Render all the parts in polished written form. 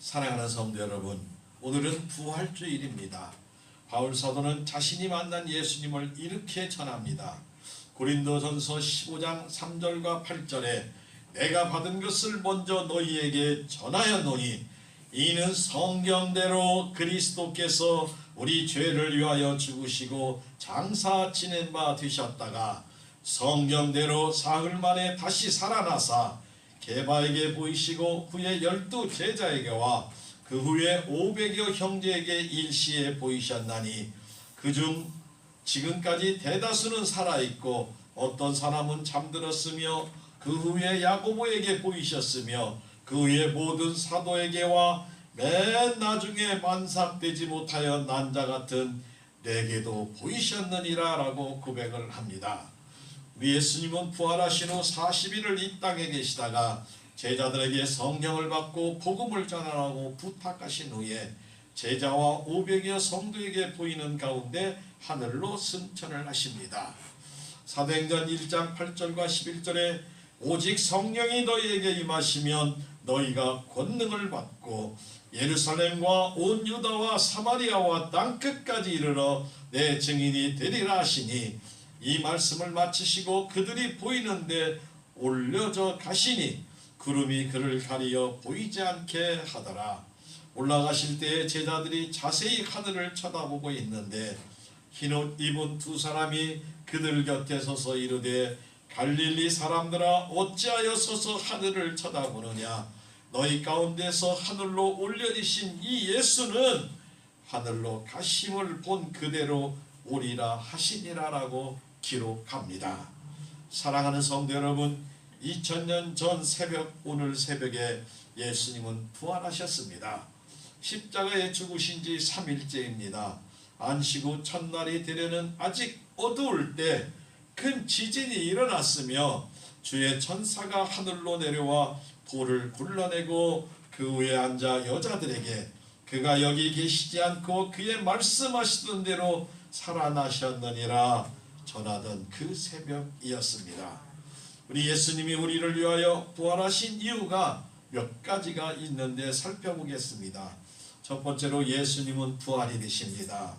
사랑하는 성도 여러분, 오늘은 부활주일입니다. 바울 사도는 자신이 만난 예수님을 이렇게 전합니다. 고린도전서 15장 3절과 8절에 내가 받은 것을 먼저 너희에게 전하였노니 이는 성경대로 그리스도께서 우리 죄를 위하여 죽으시고 장사 지낸 바 되셨다가 성경대로 사흘 만에 다시 살아나사 게바에게 보이시고 후에 12 제자에게와 그 후에 500여 형제에게 일시에 보이셨나니 그중 지금까지 대다수는 살아있고 어떤 사람은 잠들었으며 그 후에 야고보에게 보이셨으며 그 후에 모든 사도에게와 맨 나중에 만삭되지 못하여 난자 같은 내게도 보이셨느니라 라고 고백을 합니다. 우리 예수님은 부활하신 후 40일을 이 땅에 계시다가 제자들에게 성령을 받고 복음을 전하라고 부탁하신 후에 제자와 500여 성도에게 보이는 가운데 하늘로 승천을 하십니다. 사도행전 1장 8절과 11절에 오직 성령이 너희에게 임하시면 너희가 권능을 받고 예루살렘과 온 유다와 사마리아와 땅끝까지 이르러 내 증인이 되리라 하시니 이 말씀을 마치시고 그들이 보이는데 올려져 가시니 구름이 그를 가리어 보이지 않게 하더라. 올라가실 때에 제자들이 자세히 하늘을 쳐다보고 있는데 흰옷 입은 두 사람이 그들 곁에 서서 이르되 갈릴리 사람들아 어찌하여 서서 하늘을 쳐다보느냐. 너희 가운데서 하늘로 올려지신 이 예수는 하늘로 가심을 본 그대로 오리라 하시니라 라고 기록합니다. 사랑하는 성도 여러분, 2000년 전 새벽, 오늘 새벽에 예수님은 부활하셨습니다. 십자가에 죽으신 지 3일째입니다. 안식 후 첫날이 되려는 아직 어두울 때 큰 지진이 일어났으며 주의 천사가 하늘로 내려와 돌을 굴러내고 그 위에 앉아 여자들에게 그가 여기 계시지 않고 그의 말씀하시던 대로 살아나셨느니라 전하던 그 새벽이었습니다. 우리 예수님이 우리를 위하여 부활하신 이유가 몇 가지가 있는데 살펴보겠습니다. 첫 번째로 예수님은 부활이 되십니다.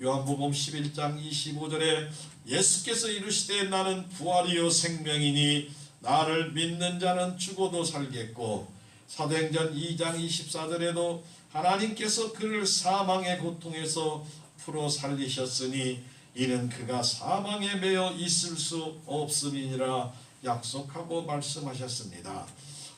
요한복음 11장 25절에 예수께서 이르시되 나는 부활이요 생명이니 나를 믿는 자는 죽어도 살겠고, 사도행전 2장 24절에도 하나님께서 그를 사망의 고통에서 풀어 살리셨으니 이는 그가 사망에 매여 있을 수 없음이니라 약속하고 말씀하셨습니다.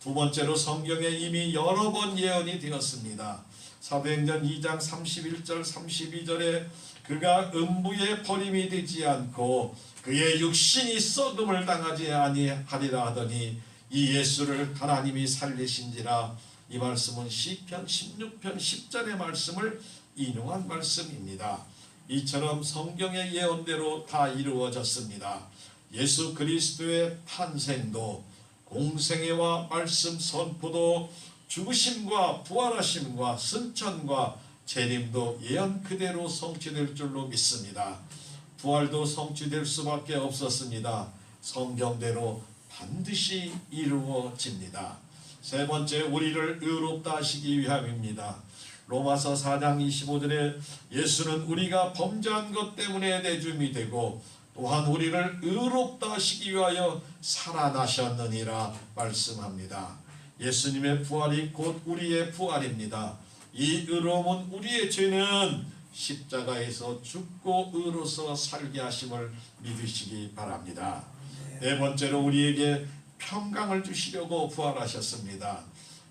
두 번째로 성경에 이미 여러 번 예언이 되었습니다. 사도행전 2장 31절 32절에 그가 음부에 버림이 되지 않고 그의 육신이 썩음을 당하지 아니하리라 하더니 이 예수를 하나님이 살리신지라. 이 말씀은 시편 16편 10절의 말씀을 인용한 말씀입니다. 이처럼 성경의 예언대로 다 이루어졌습니다. 예수 그리스도의 탄생도 공생애와 말씀 선포도 죽으심과 부활하심과 승천과 재림도 예언 그대로 성취될 줄로 믿습니다. 부활도 성취될 수밖에 없었습니다. 성경대로 반드시 이루어집니다. 세 번째, 우리를 의롭다 하시기 위함입니다. 로마서 4장 25절에 예수는 우리가 범죄한 것 때문에 내줌이 되고 또한 우리를 의롭다 하시기 위하여 살아나셨느니라 말씀합니다. 예수님의 부활이 곧 우리의 부활입니다. 이 의로움은 우리의 죄는 십자가에서 죽고 의로서 살게 하심을 믿으시기 바랍니다. 네 번째로 우리에게 평강을 주시려고 부활하셨습니다.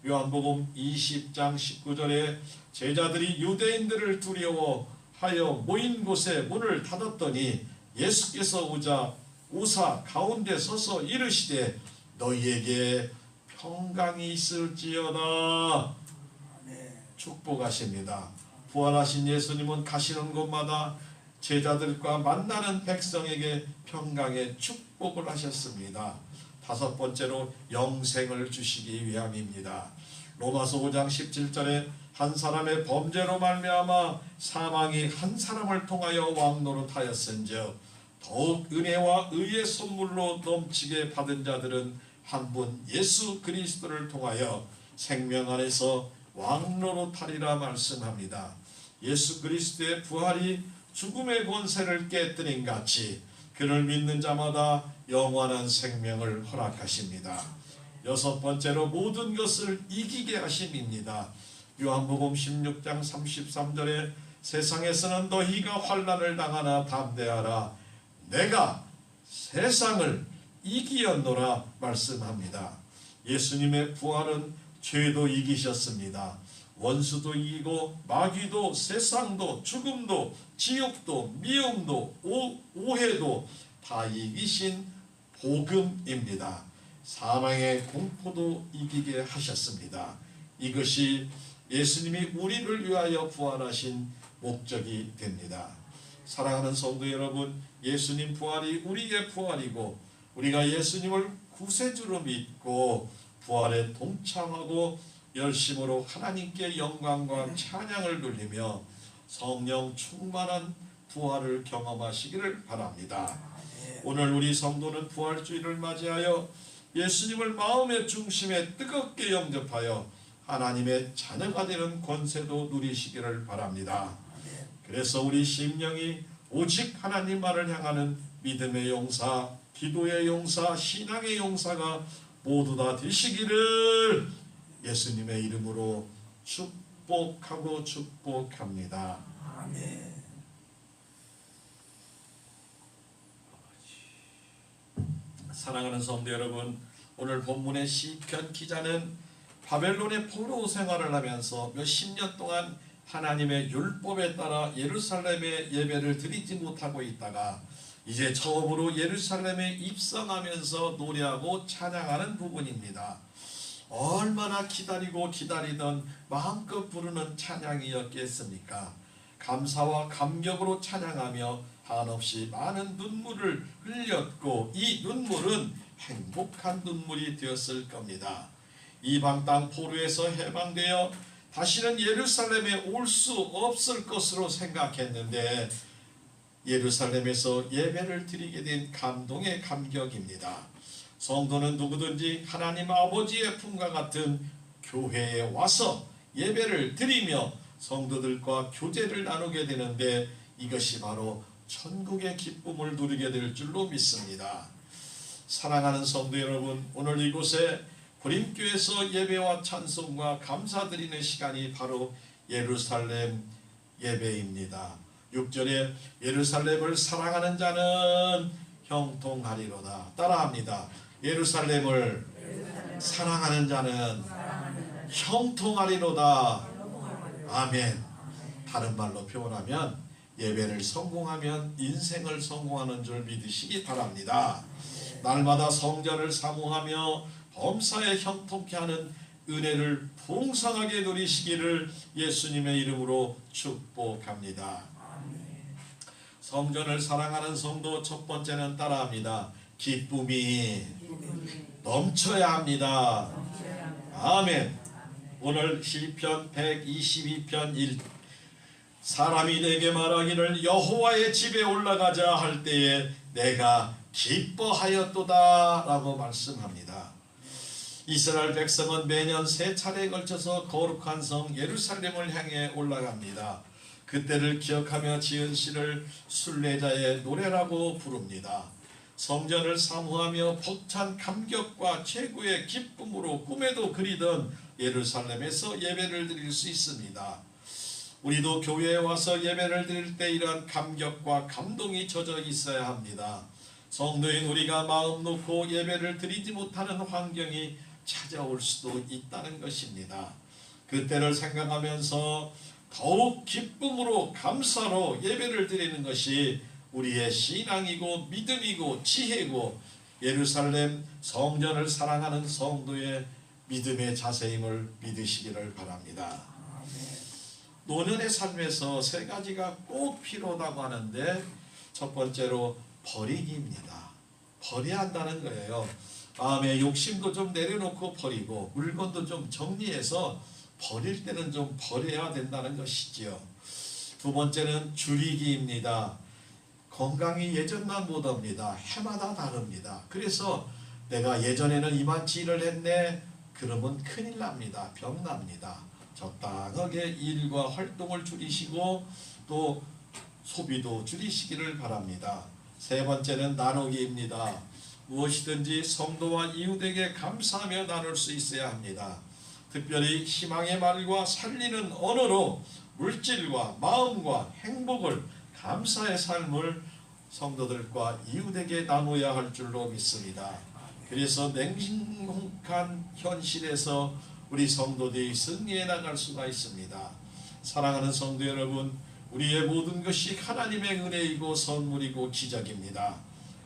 요한복음 20장 19절에 제자들이 유대인들을 두려워하여 모인 곳에 문을 닫았더니 예수께서 오사 가운데 서서 이르시되 너희에게 평강이 있을지어다 축복하십니다. 부활하신 예수님은 가시는 곳마다 제자들과 만나는 백성에게 평강의 축복을 하셨습니다. 다섯 번째로 영생을 주시기 위함입니다. 로마서 5장 17절에 한 사람의 범죄로 말미암아 사망이 한 사람을 통하여 왕노릇하였은즉 더욱 은혜와 의의 선물로 넘치게 받은 자들은 한 분 예수 그리스도를 통하여 생명 안에서 왕로로 타리라 말씀합니다. 예수 그리스도의 부활이 죽음의 권세를 깨뜨린 같이 그를 믿는 자마다 영원한 생명을 허락하십니다. 여섯 번째로 모든 것을 이기게 하심입니다. 요한복음 16장 33절에 세상에서는 너희가 환난을 당하나 담대하라 내가 세상을 이기었노라 말씀합니다. 예수님의 부활은 죄도 이기셨습니다. 원수도 이기고 마귀도 세상도 죽음도 지옥도 미움도 오해도 다 이기신 복음입니다. 사망의 공포도 이기게 하셨습니다. 이것이 예수님이 우리를 위하여 부활하신 목적이 됩니다. 사랑하는 성도 여러분, 예수님 부활이 우리의 부활이고 우리가 예수님을 구세주로 믿고 부활에 동참하고 열심으로 하나님께 영광과 찬양을 돌리며 성령 충만한 부활을 경험하시기를 바랍니다. 오늘 우리 성도는 부활주일을 맞이하여 예수님을 마음의 중심에 뜨겁게 영접하여 하나님의 자녀가 되는 권세도 누리시기를 바랍니다. 그래서 우리 심령이 오직 하나님만을 향하는 믿음의 용사, 기도의 용사, 신앙의 용사가 모두 다 되시기를 예수님의 이름으로 축복하고 축복합니다. 아멘. 사랑하는 성도 여러분, 오늘 본문의 시편 기자는 바벨론의 포로 생활을 하면서 몇십 년 동안 하나님의 율법에 따라 예루살렘에 예배를 드리지 못하고 있다가 이제 처음으로 예루살렘에 입성하면서 노래하고 찬양하는 부분입니다. 얼마나 기다리고 기다리던 마음껏 부르는 찬양이었겠습니까? 감사와 감격으로 찬양하며 한없이 많은 눈물을 흘렸고 이 눈물은 행복한 눈물이 되었을 겁니다. 이방 땅 포로에서 해방되어 다시는 예루살렘에 올 수 없을 것으로 생각했는데 예루살렘에서 예배를 드리게 된 감동의 감격입니다. 성도는 누구든지 하나님 아버지의 품과 같은 교회에 와서 예배를 드리며 성도들과 교제를 나누게 되는데 이것이 바로 천국의 기쁨을 누리게 될 줄로 믿습니다. 사랑하는 성도 여러분, 오늘 이곳에 구림교에서 예배와 찬송과 감사드리는 시간이 바로 예루살렘 예배입니다. 6절에 예루살렘을 사랑하는 자는 형통하리로다. 따라합니다. 예루살렘을 사랑하는 자는 형통하리로다. 아멘. 다른 말로 표현하면 예배를 성공하면 인생을 성공하는 줄 믿으시기 바랍니다. 날마다 성전을 사모하며 범사에 형통케 하는 은혜를 풍성하게 누리시기를 예수님의 이름으로 축복합니다. 성전을 사랑하는 성도 첫 번째는 따라합니다. 기쁨이 넘쳐야 합니다. 아멘. 오늘 시편 122편 1 사람이 내게 말하기를 여호와의 집에 올라가자 할 때에 내가 기뻐하였도다 라고 말씀합니다. 이스라엘 백성은 매년 세 차례에 걸쳐서 거룩한 성 예루살렘을 향해 올라갑니다. 그때를 기억하며 지은 시를 순례자의 노래라고 부릅니다. 성전을 사모하며 벅찬 감격과 최고의 기쁨으로 꿈에도 그리던 예루살렘에서 예배를 드릴 수 있습니다. 우리도 교회에 와서 예배를 드릴 때 이러한 감격과 감동이 젖어 있어야 합니다. 성도인 우리가 마음 놓고 예배를 드리지 못하는 환경이 찾아올 수도 있다는 것입니다. 그때를 생각하면서 더욱 기쁨으로 감사로 예배를 드리는 것이 우리의 신앙이고 믿음이고 지혜고 예루살렘 성전을 사랑하는 성도의 믿음의 자세임을 믿으시기를 바랍니다. 노년의 삶에서 세 가지가 꼭 필요하다고 하는데 첫 번째로 버리기입니다. 버려야 한다는 거예요. 마음의 욕심도 좀 내려놓고 버리고 물건도 좀 정리해서 버릴 때는 좀 버려야 된다는 것이지요. 두 번째는 줄이기입니다. 건강이 예전만 못합니다. 해마다 다릅니다. 그래서 내가 예전에는 이만치 일을 했네 그러면 큰일 납니다. 병 납니다. 적당하게 일과 활동을 줄이시고 또 소비도 줄이시기를 바랍니다. 세 번째는 나누기입니다. 무엇이든지 성도와 이웃에게 감사하며 나눌 수 있어야 합니다. 특별히 희망의 말과 살리는 언어로 물질과 마음과 행복을, 감사의 삶을 성도들과 이웃에게 나눠야 할 줄로 믿습니다. 그래서 냉혹한 현실에서 우리 성도들이 승리해 나갈 수가 있습니다. 사랑하는 성도 여러분, 우리의 모든 것이 하나님의 은혜이고 선물이고 기적입니다.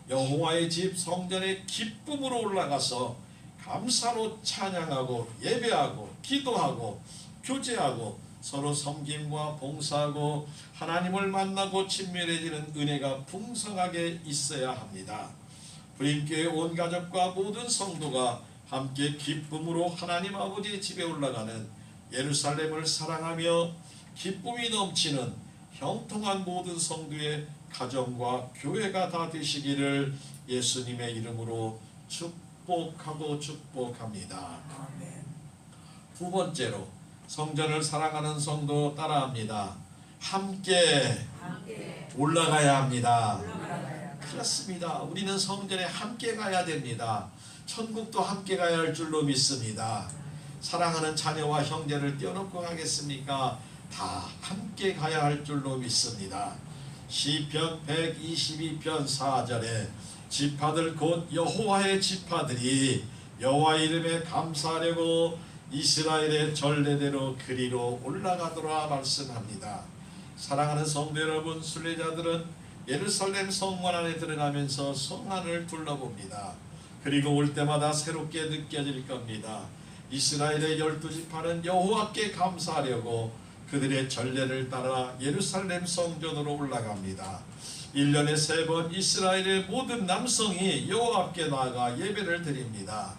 여호와의 집 성전에 기쁨으로 올라가서 감사로 찬양하고 예배하고 기도하고 교제하고 서로 섬김과 봉사하고 하나님을 만나고 친밀해지는 은혜가 풍성하게 있어야 합니다. 불임교회 온 가족과 모든 성도가 함께 기쁨으로 하나님 아버지의 집에 올라가는 예루살렘을 사랑하며 기쁨이 넘치는 형통한 모든 성도의 가정과 교회가 다 되시기를 예수님의 이름으로 축복합니다. 두 번째로 성전을 사랑하는 성도 따라합니다. 함께 올라가야 합니다. 그렇습니다. 우리는 성전에 함께 가야 됩니다. 천국도 함께 가야 할 줄로 믿습니다. 사랑하는 자녀와 형제를 떼어놓고 가겠습니까? 다 함께 가야 할 줄로 믿습니다. 시편 122편 4절에 지파들 곧 여호와의 지파들이 여호와 이름에 감사하려고 이스라엘의 전례대로 그리로 올라가더라 말씀합니다. 사랑하는 성도 여러분, 순례자들은 예루살렘 성문 안에 들어가면서 성안을 둘러봅니다. 그리고 올 때마다 새롭게 느껴질 겁니다. 이스라엘의 12지파는 여호와께 감사하려고 그들의 전례를 따라 예루살렘 성전으로 올라갑니다. 1년에 3번 이스라엘의 모든 남성이 여호와 앞에 나아가 예배를 드립니다.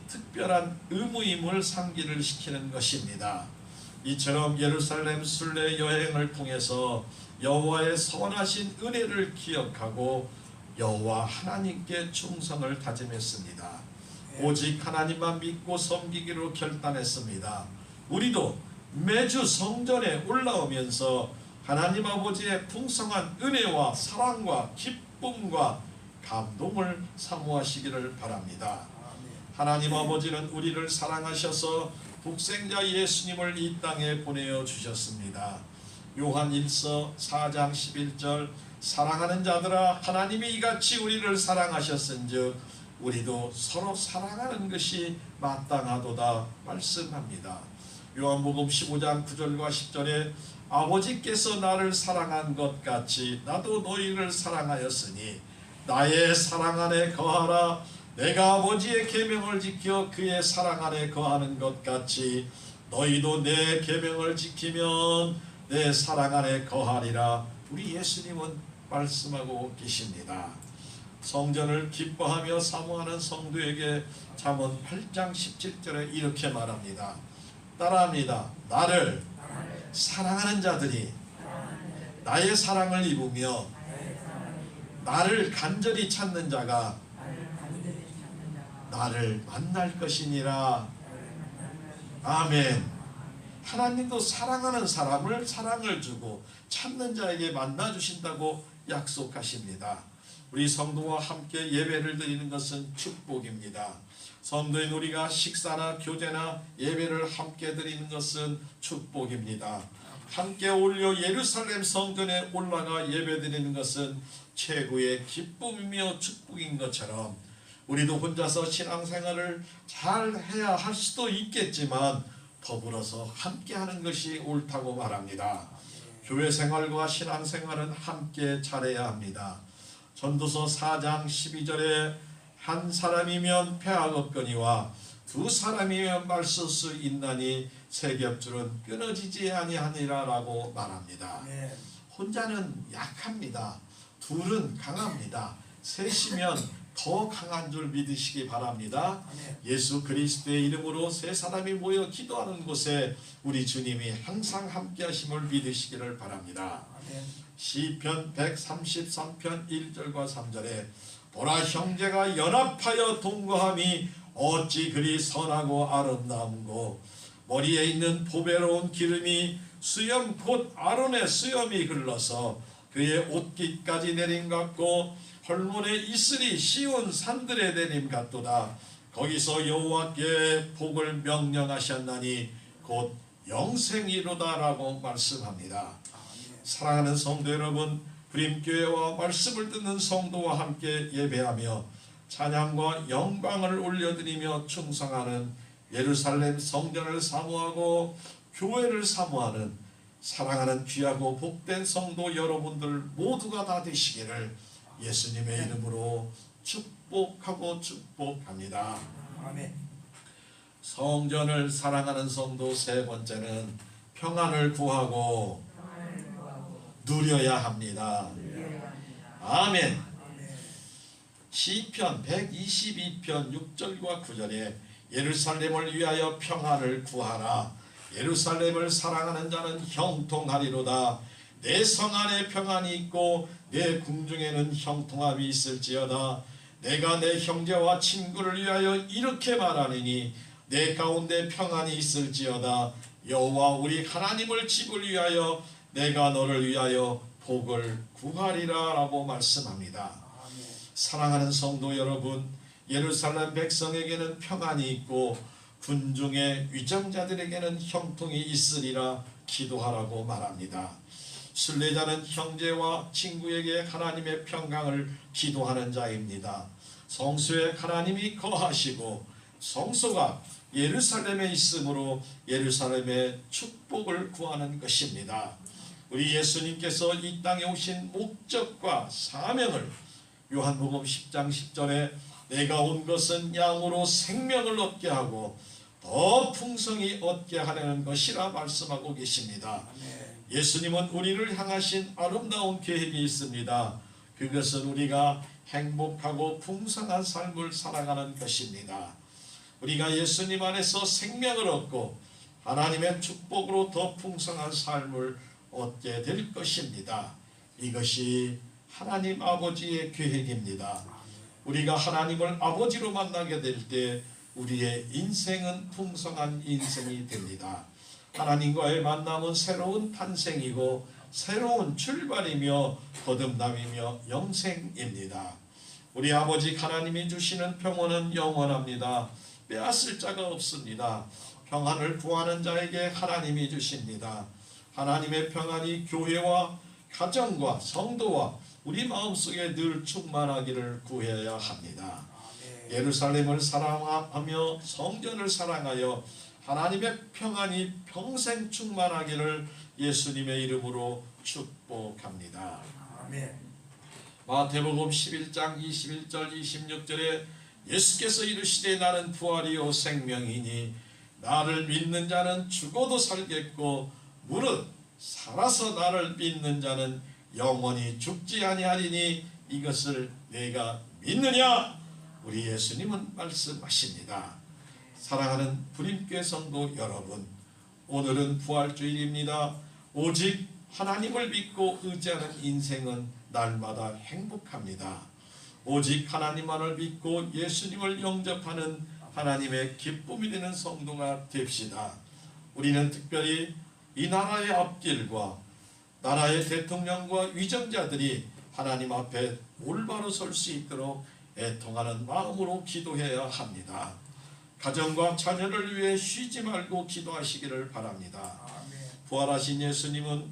특별한 의무임을 상기를 시키는 것입니다. 이처럼 예루살렘 순례 여행을 통해서 여호와의 선하신 은혜를 기억하고 여호와 하나님께 충성을 다짐했습니다. 오직 하나님만 믿고 섬기기로 결단했습니다. 우리도 매주 성전에 올라오면서 하나님 아버지의 풍성한 은혜와 사랑과 기쁨과 감동을 사모하시기를 바랍니다. 하나님 아버지는 우리를 사랑하셔서 독생자 예수님을 이 땅에 보내어 주셨습니다. 요한 1서 4장 11절 사랑하는 자들아 하나님이 이같이 우리를 사랑하셨은즉 우리도 서로 사랑하는 것이 마땅하도다 말씀합니다. 요한복음 15장 9절과 10절에 아버지께서 나를 사랑한 것 같이 나도 너희를 사랑하였으니 나의 사랑 안에 거하라. 내가 아버지의 계명을 지켜 그의 사랑 안에 거하는 것 같이 너희도 내 계명을 지키면 내 사랑 안에 거하리라. 우리 예수님은 말씀하고 계십니다. 성전을 기뻐하며 사모하는 성도에게 잠언 8장 17절에 이렇게 말합니다. 따라합니다. 나를 사랑하는 자들이 나의 사랑을 입으며 나를 간절히 찾는 자가 나를 만날 것이니라. 아멘. 하나님도 사랑하는 사람을 사랑을 주고 찾는 자에게 만나주신다고 약속하십니다. 우리 성도와 함께 예배를 드리는 것은 축복입니다. 성도인 우리가 식사나 교제나 예배를 함께 드리는 것은 축복입니다. 함께 올려 예루살렘 성전에 올라가 예배 드리는 것은 최고의 기쁨이며 축복인 것처럼 우리도 혼자서 신앙생활을 잘 해야 할 수도 있겠지만 더불어서 함께 하는 것이 옳다고 말합니다. 교회 생활과 신앙생활은 함께 잘해야 합니다. 전도서 4장 12절에 한 사람이면 패하겠거니와 두 사람이면 말쓸 수 있나니 세 겹줄은 끊어지지 아니하니라 라고 말합니다. 혼자는 약합니다. 둘은 강합니다. 셋이면 더 강한 줄 믿으시기 바랍니다. 예수 그리스도의 이름으로 세 사람이 모여 기도하는 곳에 우리 주님이 항상 함께 하심을 믿으시기를 바랍니다. 시편 133편 1절과 3절에 보라 형제가 연합하여 동거함이 어찌 그리 선하고 아름다운고 머리에 있는 보배로운 기름이 수염 곧 아론의 수염이 흘러서 그의 옷깃까지 내림 같고 헐몬의 이슬이 시온 산들에 내림 같도다. 거기서 여호와께 복을 명령하셨나니 곧 영생이로다라고 말씀합니다. 사랑하는 성도 여러분, 부림교회와 말씀을 듣는 성도와 함께 예배하며 찬양과 영광을 올려드리며 충성하는 예루살렘 성전을 사모하고 교회를 사모하는 사랑하는 귀하고 복된 성도 여러분들 모두가 다 되시기를 예수님의 이름으로 축복하고 축복합니다. 아멘. 성전을 사랑하는 성도 세 번째는 평안을 구하고 누려야 합니다. 아멘. 시편 122편 6절과 9절에 예루살렘을 위하여 평안을 구하라. 예루살렘을 사랑하는 자는 형통하리로다. 내 성 안에 평안이 있고 내 궁중에는 형통함이 있을지어다. 내가 내 형제와 친구를 위하여 이렇게 말하느니 내 가운데 평안이 있을지어다. 여호와 우리 하나님을 집을 위하여 내가 너를 위하여 복을 구하리라 라고 말씀합니다. 사랑하는 성도 여러분, 예루살렘 백성에게는 평안이 있고 군중의 위정자들에게는 형통이 있으리라 기도하라고 말합니다. 순례자는 형제와 친구에게 하나님의 평강을 기도하는 자입니다. 성소에 하나님이 거하시고 성소가 예루살렘에 있으므로 예루살렘의 축복을 구하는 것입니다. 우리 예수님께서 이 땅에 오신 목적과 사명을 요한복음 10장 10절에 내가 온 것은 양으로 생명을 얻게 하고 더 풍성히 얻게 하려는 것이라 말씀하고 계십니다. 예수님은 우리를 향하신 아름다운 계획이 있습니다. 그것은 우리가 행복하고 풍성한 삶을 살아가는 것입니다. 우리가 예수님 안에서 생명을 얻고 하나님의 축복으로 더 풍성한 삶을 얻게 될 것입니다. 이것이 하나님 아버지의 계획입니다. 우리가 하나님을 아버지로 만나게 될 때 우리의 인생은 풍성한 인생이 됩니다. 하나님과의 만남은 새로운 탄생이고 새로운 출발이며 거듭남이며 영생입니다. 우리 아버지 하나님이 주시는 평온은 영원합니다. 빼앗을 자가 없습니다. 평안을 구하는 자에게 하나님이 주십니다. 하나님의 평안이 교회와 가정과 성도와 우리 마음속에 늘 충만하기를 구해야 합니다. 예루살렘을 사랑하며 성전을 사랑하여 하나님의 평안이 평생 충만하기를 예수님의 이름으로 축복합니다. 아멘. 마태복음 11장 21절 26절에 예수께서 이르시되 나는 부활이요 생명이니 나를 믿는 자는 죽어도 살겠고 무릇 살아서 나를 믿는 자는 영원히 죽지 아니하리니 이것을 내가 믿느냐? 우리 예수님은 말씀하십니다. 사랑하는 부림교회 성도 여러분, 오늘은 부활주일입니다. 오직 하나님을 믿고 의지하는 인생은 날마다 행복합니다. 오직 하나님만을 믿고 예수님을 영접하는 하나님의 기쁨이 되는 성도가 됩시다. 우리는 특별히 이 나라의 앞길과 나라의 대통령과 위정자들이 하나님 앞에 올바로 설 수 있도록 애통하는 마음으로 기도해야 합니다. 가정과 자녀를 위해 쉬지 말고 기도하시기를 바랍니다. 부활하신 예수님은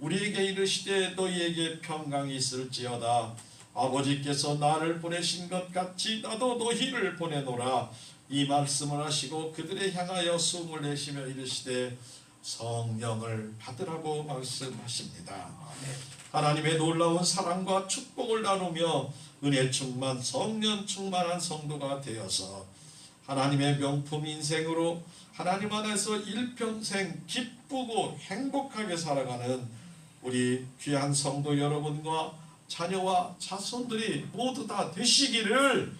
우리에게 이르시되 너희에게 평강이 있을지어다. 아버지께서 나를 보내신 것 같이 나도 너희를 보내노라. 이 말씀을 하시고 그들에 향하여 숨을 내쉬며 이르시되 성령을 받으라고 말씀하십니다. 하나님의 놀라운 사랑과 축복을 나누며 은혜 충만 성령 충만한 성도가 되어서 하나님의 명품 인생으로 하나님 안에서 일평생 기쁘고 행복하게 살아가는 우리 귀한 성도 여러분과 자녀와 자손들이 모두 다 되시기를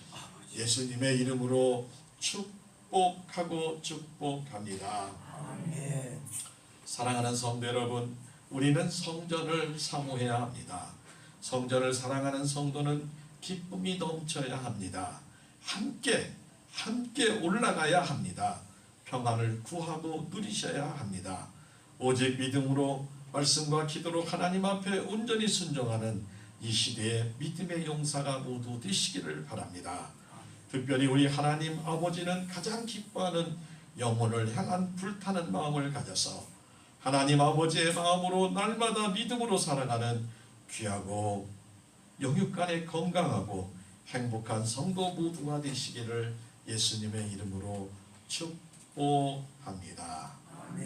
예수님의 이름으로 축복하고 축복합니다. 아멘. 사랑하는 성도 여러분, 우리는 성전을 사모해야 합니다. 성전을 사랑하는 성도는 기쁨이 넘쳐야 합니다. 함께 올라가야 합니다. 평안을 구하고 누리셔야 합니다. 오직 믿음으로 말씀과 기도로 하나님 앞에 온전히 순종하는 이 시대의 믿음의 용사가 모두 되시기를 바랍니다. 특별히 우리 하나님 아버지는 가장 기뻐하는 영혼을 향한 불타는 마음을 가져서 하나님 아버지의 마음으로 날마다 믿음으로 살아가는 귀하고 영육간에 건강하고 행복한 성도 모두가 되시기를 예수님의 이름으로 축복합니다.